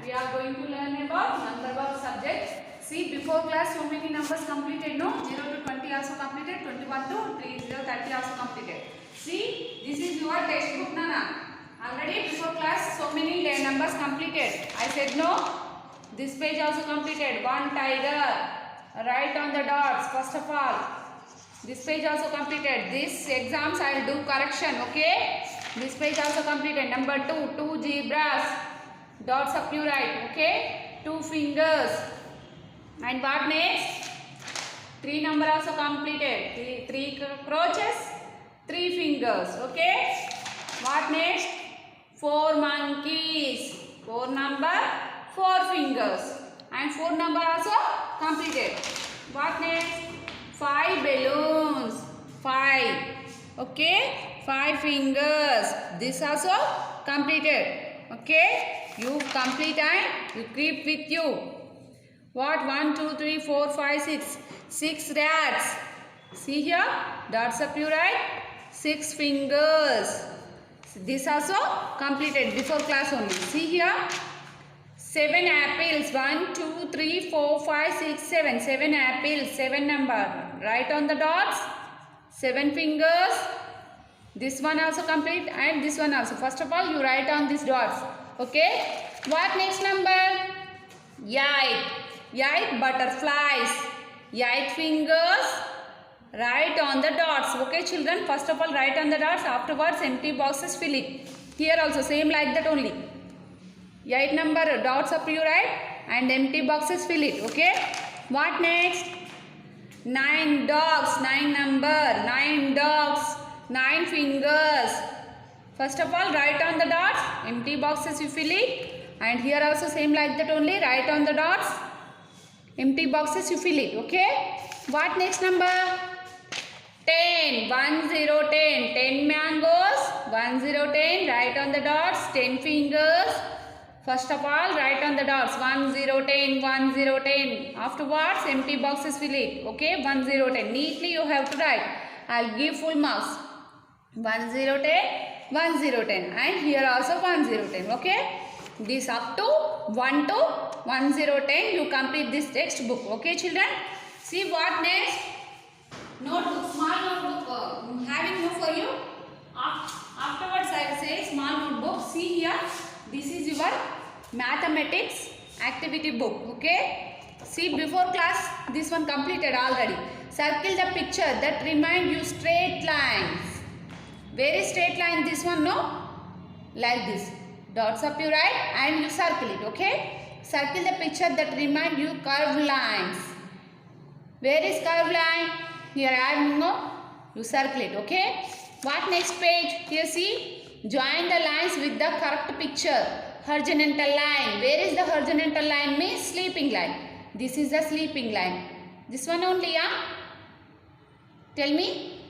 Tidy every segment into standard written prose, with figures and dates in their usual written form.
we are going to learn about number of subjects. See, before class so many numbers completed, no? 0 to 20 also completed, 21 to 30, 30 also completed. See, this is your textbook, Nana. Already before class so many numbers completed. I said no. This page also completed. One tiger. Write on the dots first of all. This page also completed. This exams I will do correction. Okay. This page also completed. Number 2. 2 zebras. Dots up you write. Okay. 2 fingers. And what next? 3 number also completed. 3 cockroaches. 3 fingers. Okay. What next? 4 monkeys. 4 number. 4 fingers. And 4 number also completed. What next? 5 balloons. 5. Okay. 5 fingers. This also completed. Okay. You complete and you keep with you. What? 1, 2, 3, 4, 5, 6. 6 rats. See here. Dots up you write. 6 fingers. This also completed before class only. See here. 7 apples. 1, 2, 3, 4, 5, 6, 7. 7 apples. 7 number. Write on the dots. 7 fingers. This one also complete and this one also. First of all, you write on these dots. Okay. What next number? 8. 8 butterflies. 8 fingers. Write on the dots. Okay, children. First of all, write on the dots. Afterwards, empty boxes fill it. Here also same like that only. 8 number dots up you write and empty boxes fill it. Okay. What next? 9 dogs. 9 number. 9 dogs. 9 fingers. First of all, write on the dots. Empty boxes you fill it. And here also same like that only. Write on the dots. Empty boxes you fill it. Okay. What next number? 10. 1, 0, 10. 10 mangoes. 1, 0, 10. Write on the dots. 10 fingers. First of all, write on the dots. 1, 0, 10. 1, 0, 10. Afterwards, empty boxes fill it. Okay. 1, 0, 10. Neatly you have to write. I'll give full marks. 1, 0, 10. 1, 0, 10. And here also 1, 0, 10. Okay. This up to 1 to 1, 0, 10. You complete this textbook. Okay, children. See what next? Notebook, small notebook having no for you. Afterwards I will say small notebook. See here, this is your mathematics activity book. Okay. See before class this one completed already. Circle the picture that remind you straight lines. Very straight line this one, no? Like this. Dots up you write and you circle it. Okay. Circle the picture that remind you curved lines. Where is curved line? Here I have no. You circle it. Okay. What next page? Here see. Join the lines with the correct picture. Horizontal line. Where is the horizontal line? Means sleeping line. This is the sleeping line. This one only, yeah? Tell me.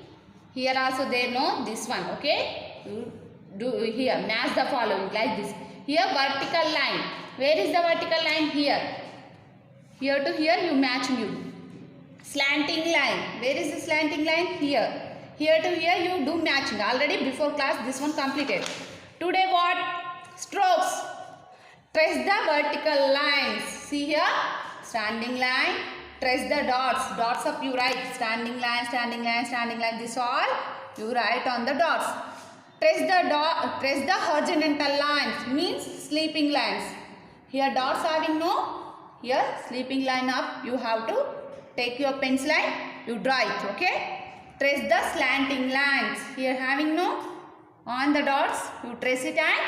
Here also there, no? This one. Okay. You do here. Match the following like this. Here vertical line. Where is the vertical line? Here. Here to here you match you. Slanting line. Where is the slanting line? Here. Here to here you do matching. Already before class this one completed. Today what? Strokes. Trace the vertical lines. See here. Standing line. Trace the dots. Dots up you write. Standing line, standing line, standing line. This all you write on the dots. Trace the horizontal lines. Means sleeping lines. Here dots having no. Here sleeping line up. You have to take your pencil line, you draw it, okay? Trace the slanting lines. Here having no, on the dots, you trace it and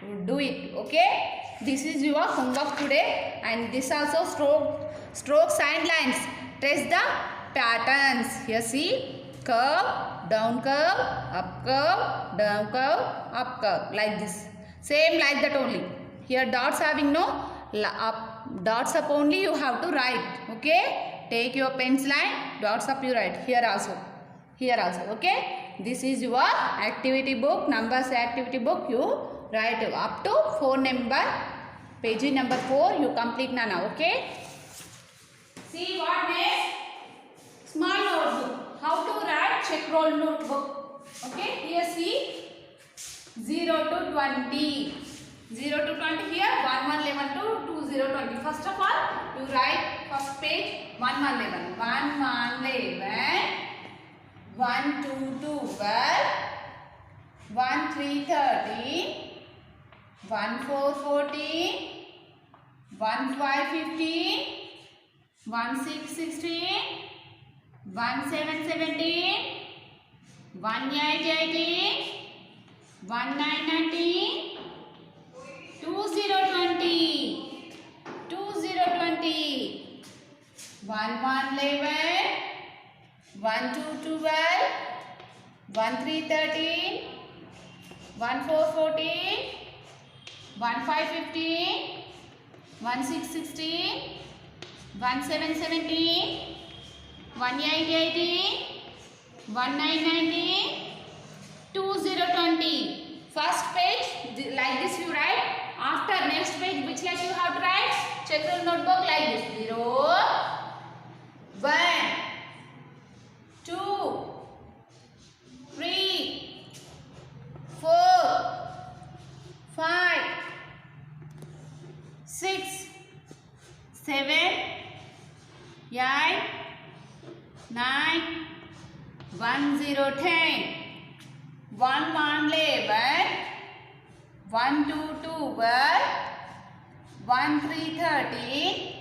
you do it, okay? This is your homework today and this also stroke sign lines. Trace the patterns. Here see, curve, down curve, up curve, down curve, up curve, like this. Same like that only. Here dots having no, dots up only you have to write, okay? Take your pencil line, dots up you write. Here also, okay? This is your activity book, numbers activity book. You write up to 4 number, page number 4 you complete Nana, okay? See what next? Small notebook. How to write check roll notebook. Okay, here see 0 to 20. 0 to 20 here, 1, 1, 11 to first of all, you write first page 1 1 11. 1 1 11. 1 2 12. 1 3 13. 1 4 14. 1 5 15. 1 6 16. 1 7 17. 1 8 18. 1 9 19. 2 0 20. 2 0 20. 1 1 11. 1 2 12. 1 3 13. 1 4 14. 1 5 15. 1 6 16. 1 7 17. 1 8 18. 1 9 19. 2 0 20. First page like this you write. After next page which like you have to write? Check your notebook like this. 0 1 2 3 4 5 6 7 8 9 1 0 10. 1 1 11. 1 2 12. 1 3 13.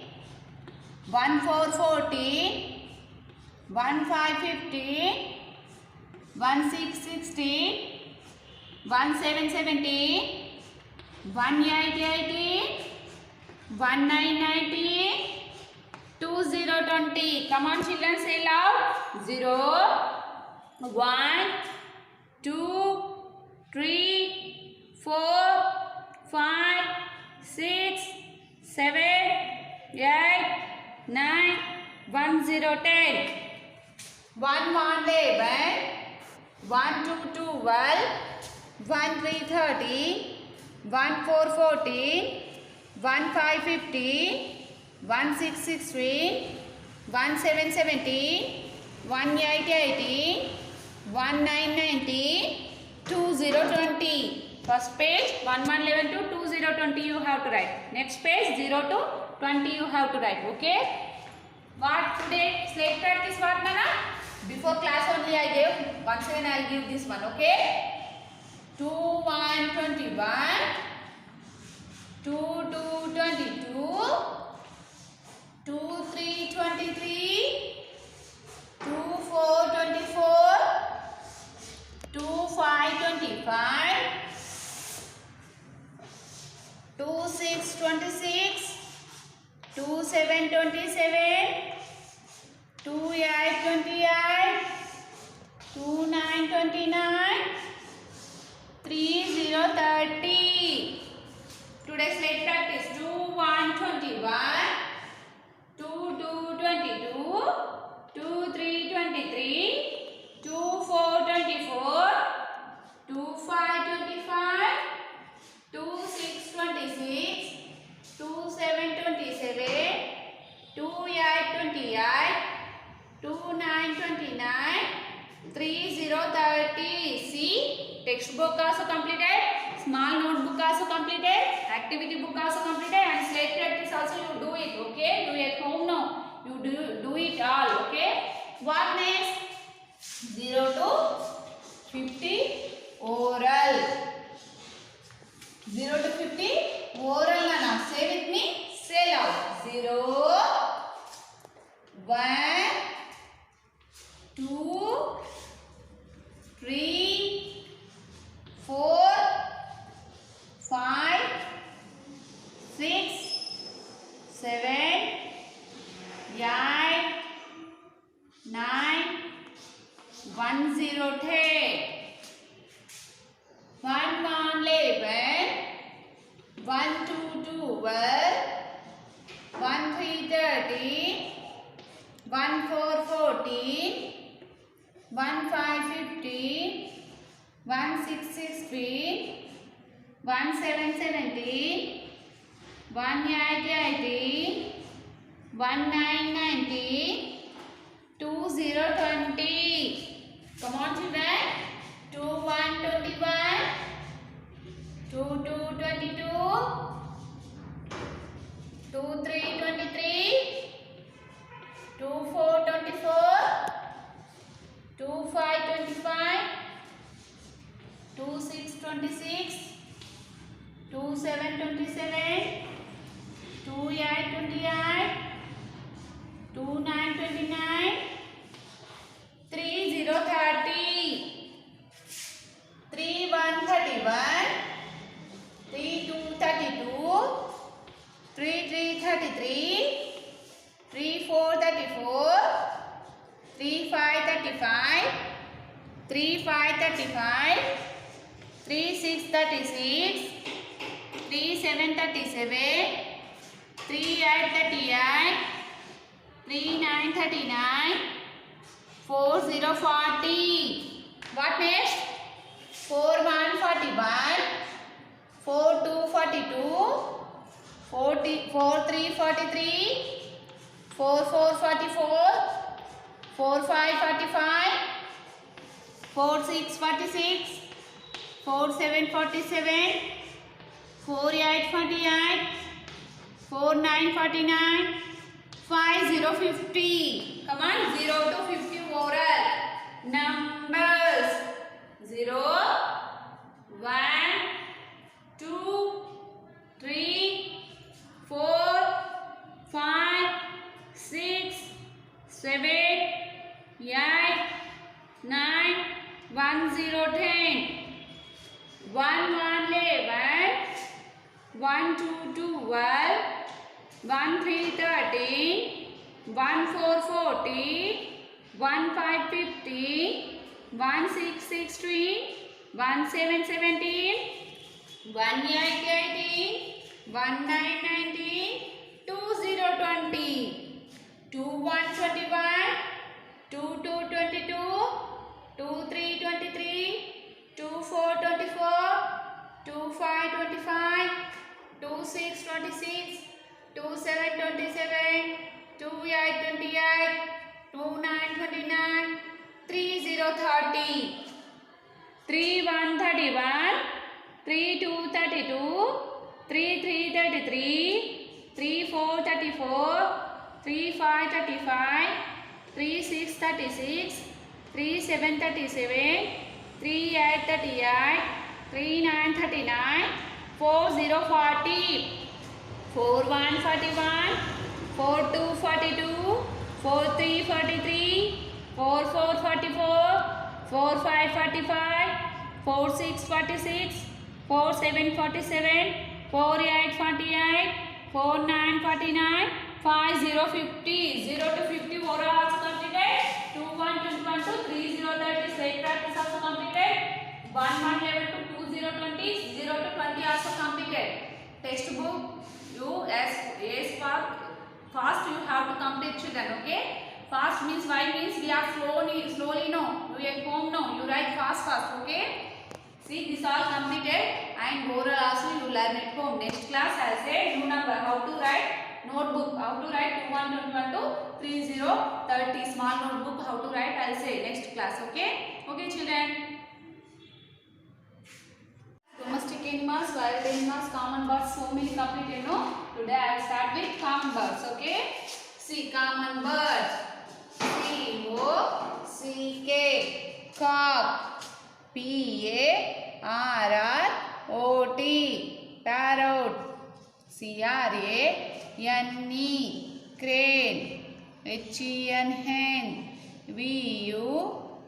1 4 14. 1 5 15. 1 6 16. 1 7 17. 1 8 18. 1 9 19. 2 0 20. Come on children, say loud. 0 1 2 3 4 5 6 7 8 9 1 0 10. 1 1 11. 1 2 12. 1 3 13. 1 4 14. 1 5 15. 1 6 16. 1 7 17. 1 8 18. 1 9 19. 2 0 20. First page 1 1 11 to 2 0 20 you have to write. Next page 0 to 20 you have to write. Okay. What today slate practice what nana? Before class only I gave. Once again I will give this one. Okay. 2 1 21. 2 2 22. 2 3 23. 2 4 24. 2 5 25. 2 6 26. 2 7 27. 2 8 28. 2 9 29. 3 0 30. Today's late practice. 2 1 21. 2 2 22. 2 3 23. 2 4 24. 2 5 25. 2 6 26. 2 7 27. 2 8 28. 2 9 29. 3 0 30. See, textbook also completed, small notebook also completed, activity book also completed, and slate practice also you do it. Okay, do it at home now. You do it all. Okay. What next? 0 to 50 oral. 0 to 50 oral nana. Say with me. Say loud. 0 1 2 3 4 5 6 7 8 9 1 0 10. 1 1 11. 1 2 12. 1 3 13. 1 4 14. 1 5 15. 1 6 16. 1 7 17. 1 8 18. 1 9 19. 2 0 20. Come on children. 2 1 21. 2 2 22. 2 3 3 3 33, 3 4 34, 3 5 35, 3 5 35, 3 6 36, 3 7 37, 3 8 38, 3 9 39, 4 0 40. What next? 4 1 41, 4 2 42, 4 3 43, 4 4 44, 4 5 45, 4 6 46, 4 7 47, 4 8 48, 4 9 49, 5 0 50. Come on, 0 to 50 oral numbers. 0 1 2 3 4 5 6 7 8 9 1 0 10. 1 1 11, 1 2 12, 1 3 13, 1 4 14, 1 5 15, 1 6 16, 1 7 17, 1 8 18, 1 9 19, 2 0 20, 2 1 21, 2 2 22, 2 3 23, 2 4 24, 2 5 25, 2 6 26, 2 7 27, 2 8 28, 2 9 29, 3 0 30, 3 1 31, 3 2 32, 3 3 33, 3 4 34, 3 5 35, 3 6 36, 3 7 37, 3 8 38, 3 9 39, 4 0 40, 4 1 41, 4 2 42, 4 3 43, 4 4 44, 4 5 45, 4 6 46, 4 7 47, 4 8 48, 4 9 49, 5 0 50. 0 to 50 oral also completed. 2 1 21 to 3 0 30 straight practice also completed. 1 1 level to 2 0 20, 0 to 20 also completed. Textbook you as fast you have to complete children. Okay, fast means why means we are slowly no, you at home no, you write fast. Okay, see this all completed and oral also you learn at home. Next class I say new number how to write notebook, how to write 21 21 to 30 30 small notebook how to write I'll say next class. Okay children. Domestic animals, wild animals, common birds, so many completed no. Today I will start with common birds. Okay, see common birds. C-O-C-K, cock. P-A-R-R-O-T, parrot. C-R-A-N-E, crane. H-E-N, hen. V-U-L-T-U-R-E,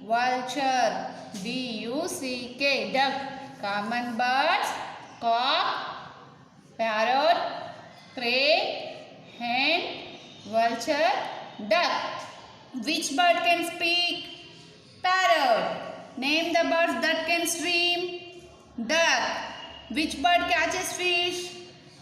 vulture. D-U-C-K, duck. Common birds, cock, parrot, crane, hen, vulture, duck. Which bird can speak? Parrot. Name the birds that can swim. Duck. Which bird catches fish?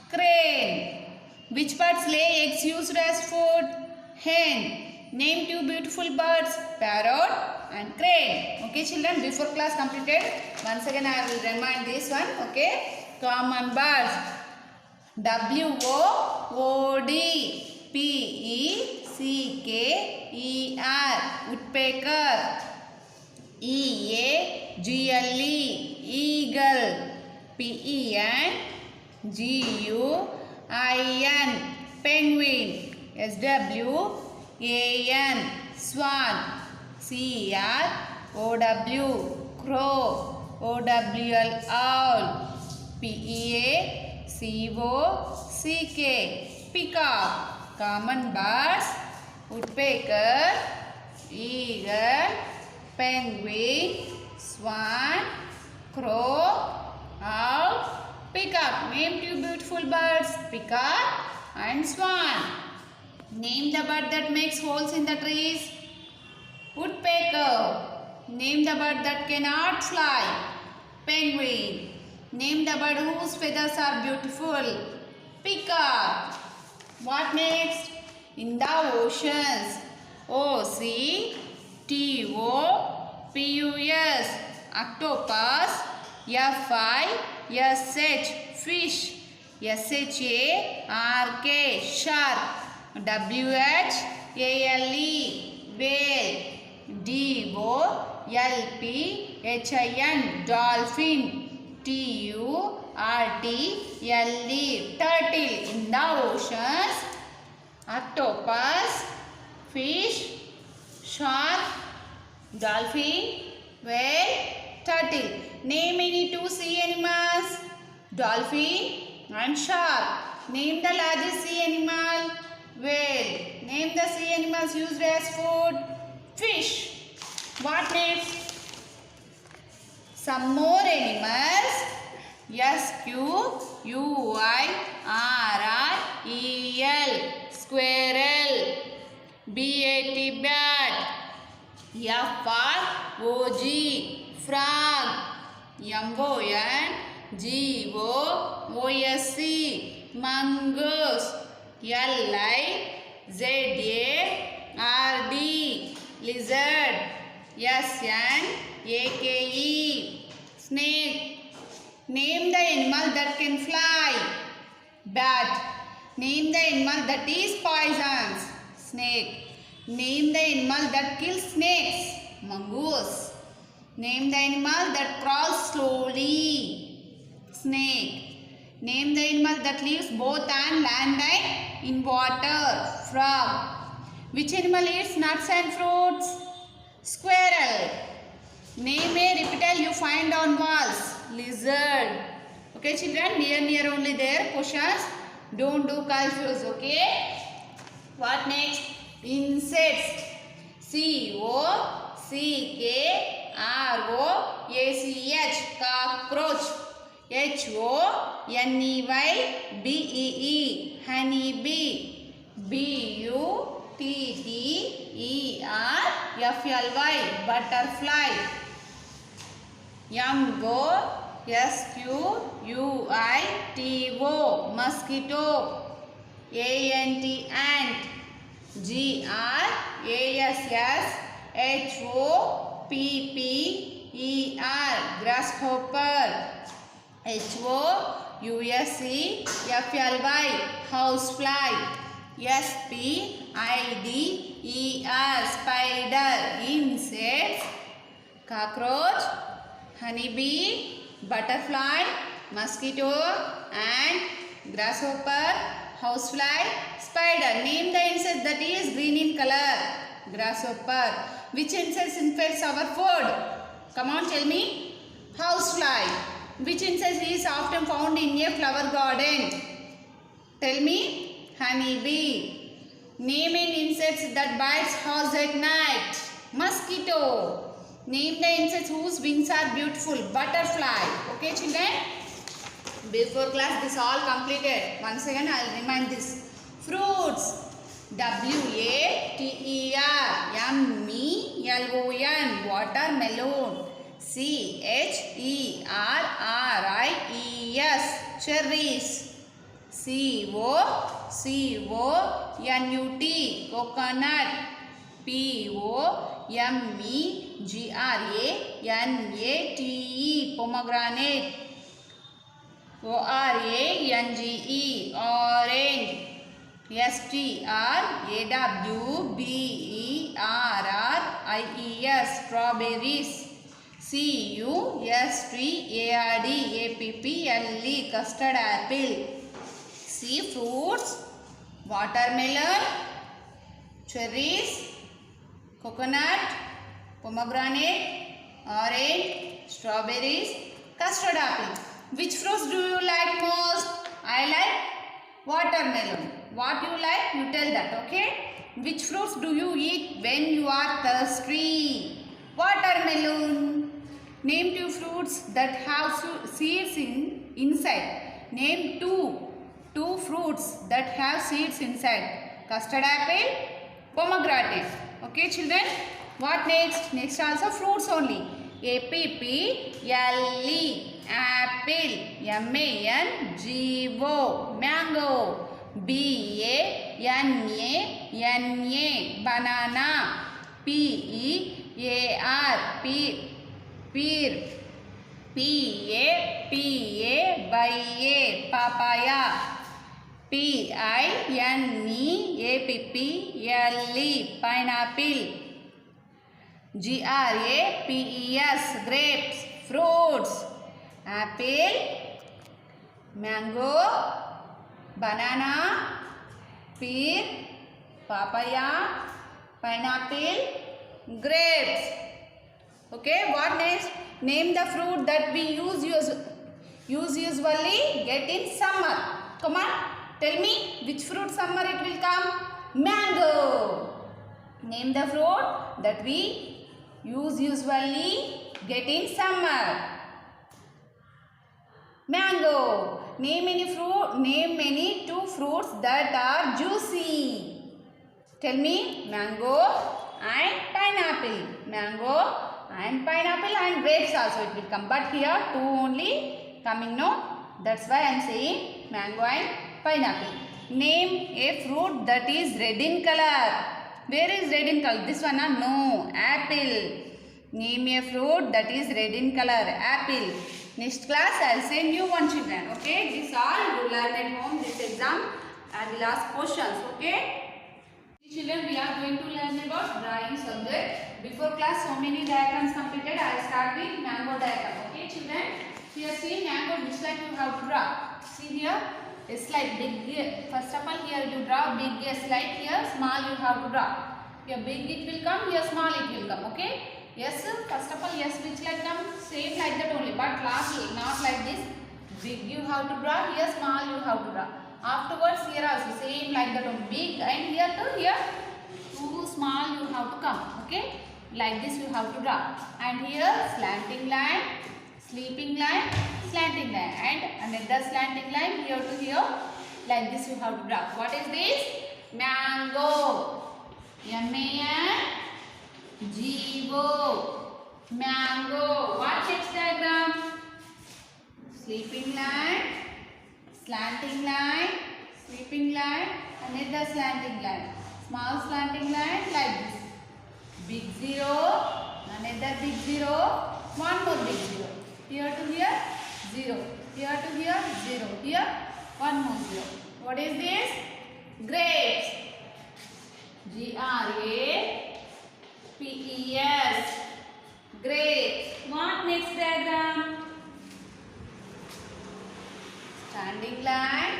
Crane. Which birds lay eggs used as food? Hen. Name two beautiful birds, parrot and crane. Okay children, before class completed, once again I will remind this one. Okay, common birds. W-O-O-D, P-E-C-K-E-R, woodpecker. E-A-G-L-E, eagle. P-E-N-G-U-I-N, penguin. S-W-A-N, swan. C-R-O-W, crow. O-W-L, owl. P-E-A-C-O-C-K, peacock. Common birds, woodpecker, eagle, penguin, swan, crow, owl, Peacock. Name two beautiful birds. Peacock and swan. Name the bird that makes holes in the trees. Woodpecker. Name the bird that cannot fly. Penguin. Name the bird whose feathers are beautiful. Peacock. What next? In the oceans. Octopus. Octopus. Fish. Fish. Shark. Shark. Whale. Whale. Dolphin. Dolphin. Turtle. Turtle. In the oceans, octopus, fish, shark, dolphin, whale, turtle. Name any two sea animals. Dolphin and shark. Name the largest sea animal. Whale. Name the sea animals used as food. Fish. What next? Some more animals. Squirrel. Squirrel. Bat. Frog. Mongoose. Lizard. Snake. Name the animal that can fly. Bat. Name the animal that is poisonous. Snake. Name the animal that kills snakes. Mongoose. Name the animal that crawls slowly. Snake. Name the animal that lives both on land and in water. Frog. Which animal eats nuts and fruits? Squirrel. Name a reptile you find on walls. Lizard. Okay children, near only there questions. Don't do confuse, okay? What next? Insects. Cockroach. Cockroach. Honeybee. Honeybee. Butterfly. Butterfly. Mosquito. Ant. Grasshopper. Housefly. Spider. Insects. Cockroach, honeybee, butterfly, mosquito, ant, grasshopper, housefly, spider. Name the insect that is green in color. Grasshopper. Which insect infects our food? Come on, tell me. Housefly. Which insect is often found in a flower garden? Tell me. Honeybee. Name an insect that bites house at night. Mosquito. Name the insects whose wings are beautiful. Butterfly. Okay children? Before class this all completed. Once again I will remind this. Fruits. W-A-T-E-R. Yummy. L-O-N. Watermelon. C-H-E-R-R-I-E-S. Cherries. C-O-C-O-N-U-T. Coconut. P-O-M-E-G-R-A-N-A-T-E. Pomegranate. O-R-A-N-G-E. Orange. S-T-R-A-W-B-E-R-R-I-E-S. Strawberries. C-U-S-T-A-R-D-A-P-P-L-E. Custard apple. C. Fruits. Watermelon. Cherries. Coconut. Pomegranate. Orange. Strawberries. Custard apple. Which fruits do you like most? I like watermelon. What you like? You tell that, okay? Which fruits do you eat when you are thirsty? Watermelon. Name two fruits that have seeds inside. Name two fruits that have seeds inside. Custard apple, pomegranate. Okay, children. What next? Next also fruits only. A-P-P-L-E, apple. M-A-N-G-O, mango. B-A-N-A-N-A, banana. P-E-A-R, pear. P-A-P-A-Y-A, papaya. P-I-N-E-A-P-P-L-E, pineapple. G-R-A-P-E-S, grapes, fruits. Apple, mango, banana, pear, papaya, pineapple, grapes. Okay, what next? Name the fruit that we usually get in summer. Come on, tell me which fruit summer it will come? Mango. Name the fruit that we usually get in summer. Mango. Name any two fruits that are juicy. Tell me mango and pineapple. Mango and pineapple and grapes also it will come. But here two only coming, no? That's why I am saying mango and pineapple. Name a fruit that is red in color. Where is red in color? This one, no. Apple. Name a fruit that is red in color. Apple. Next class I will say new one, children. Okay. This all you learn at home. This exam I will ask questions. Okay. Children, we are going to learn about drawing subject. Before class, so many diagrams completed. I will start with mango diagram. Okay, children. Here, see mango. Which like you have to draw? See here, a slide big. First of all, here you draw big slide. Here, small you have to draw. Here, big it will come. Here, small it will come. Okay. Yes. First of all, yes, which like come? Same like that only. But lastly, not like this. Big you have to draw. Here, small you have to draw. Afterwards, here also same like that only. Big and here to here two small you have to come. Okay, like this you have to draw. And here slanting line, sleeping line, slanting line, and another slanting line here to here. Like this you have to draw. What is this? Mango. M-A-N-G-O. Mango. What next diagram? Sleeping line, slanting line, sleeping line, another slanting line, small slanting line like this. Big zero, another big zero, one more big zero. Here to here, zero. Here to here, zero. Here, one more zero. What is this? Grapes. G-R-A-P-E-S. Grapes. What next diagram? Standing line,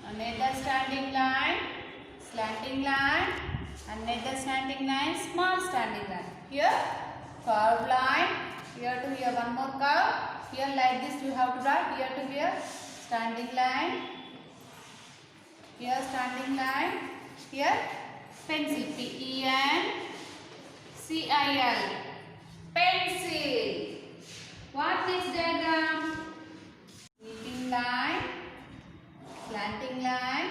another standing line, slanting line, another standing line, small standing line. Here, curved line, here to here one more curve. Here like this you have to draw. Here to here, standing line. Here standing line. Here, pencil. P-E-N-C-I-L. Pencil. What next diagram? Sleeping line, slanting line,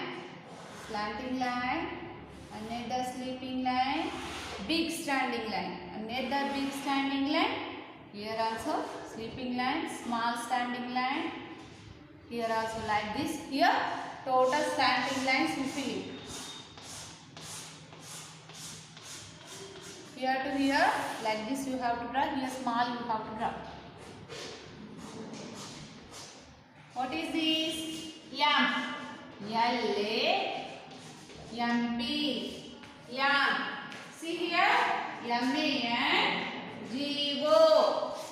slanting line, another sleeping line, big standing line, another big standing line. Here also sleeping line, small standing line. Here also like this. Here total slanting lines you fill. Here to here like this you have to draw. Here small you have to draw. What is this? Yam. L-A-M-P. Yam. See here? M-A-N-G-O.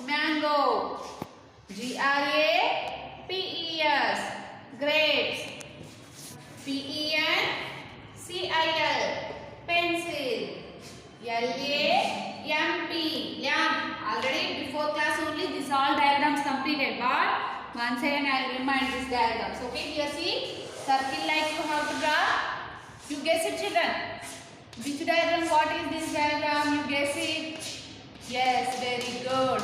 Mango. G-R-A-P-E-S. Grapes. P-E-N-C-I-L. Pencil. L-A-M-P. Yam. Already before class only this all diagrams completed, but once again I will remind these diagrams. Okay, here see, circle like you have to draw. You guess it, children. Which diagram? What is this diagram? You guess it. Yes, very good.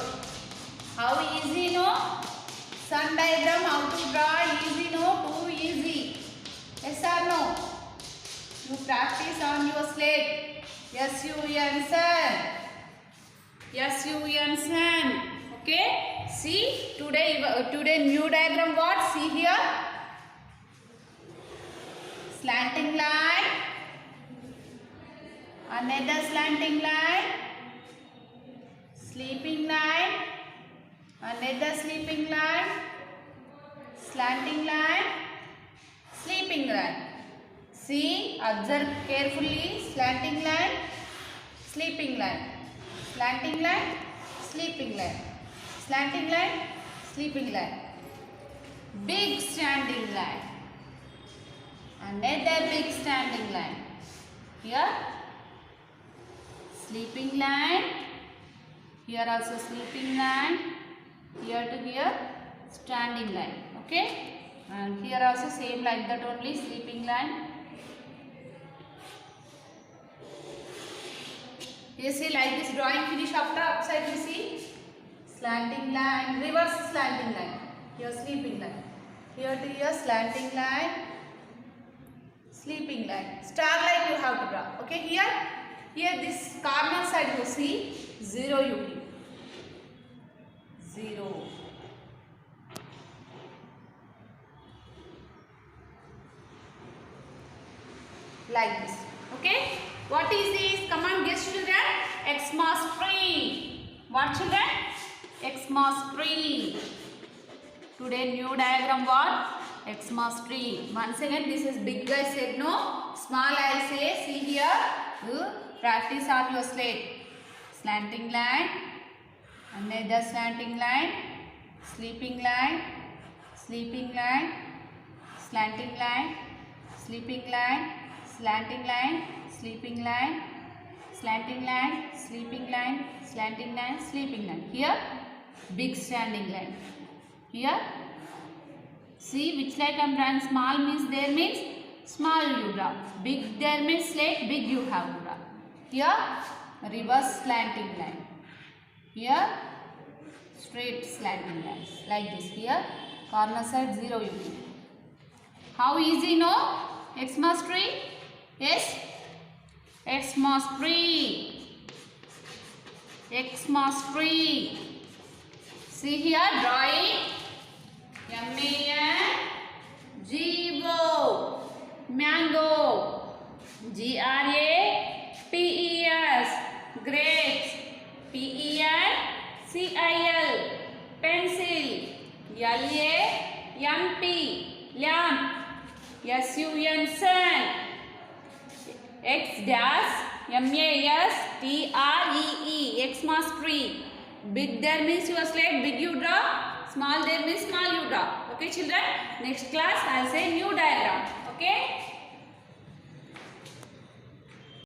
How easy, no? Sun diagram, how to draw easy. Practice on your slate. S-U-N, sun. S-U-N, sun. Okay. See, today new diagram what? See here. Slanting line. Another slanting line. Sleeping line. Another sleeping line. Slanting line. Sleeping line. See, observe carefully. Slanting line. Sleeping line. Slanting line. Sleeping line. Slanting line. Sleeping line. Big standing line. Another big standing line. Here. Sleeping line. Here also sleeping line. Here to here. Standing line. Okay. And here also same like that only. Sleeping line. You see like this drawing finish after upside you see. Slanting line. Reverse slanting line. Here sleeping line. Here to here slanting line. Sleeping line. Star line you have to draw. Okay. Here this corner side you see 0 you keep. 0. Like this. Okay. What is this? Come on guess children. Xmas tree. What children? Xmas tree. Today new diagram what? Xmas tree. Once again this is big guy said no. Small I say. See here. Practice on your slate. Slanting line. Another slanting line. Sleeping line. Sleeping line. Slanting line. Sleeping line. Slanting line. Sleeping line. Slanting line. Sleeping line. Slanting line. Sleeping line. Here big standing line. Here see which like I am drawing. Small means there means small you draw. Big there means slate big you have to draw. Here reverse slanting line. Here straight slanting lines like this. Here corner side 0 you keep. How easy no? Xmas tree? Yes? Xmas tree. Xmas tree. See here drawing. M-A-N-G-O. Mango. G-R-A-P-E-S. Grapes. P-E-N-C-I-L. Pencil. L-A-M-P. Lamp. S-U-N sun. X dash M-A-S-T-R-E-E. Xmas tree. Big there means your slate big you draw. Small there means small you draw. Okay children. Next class I will say new diagram. Okay.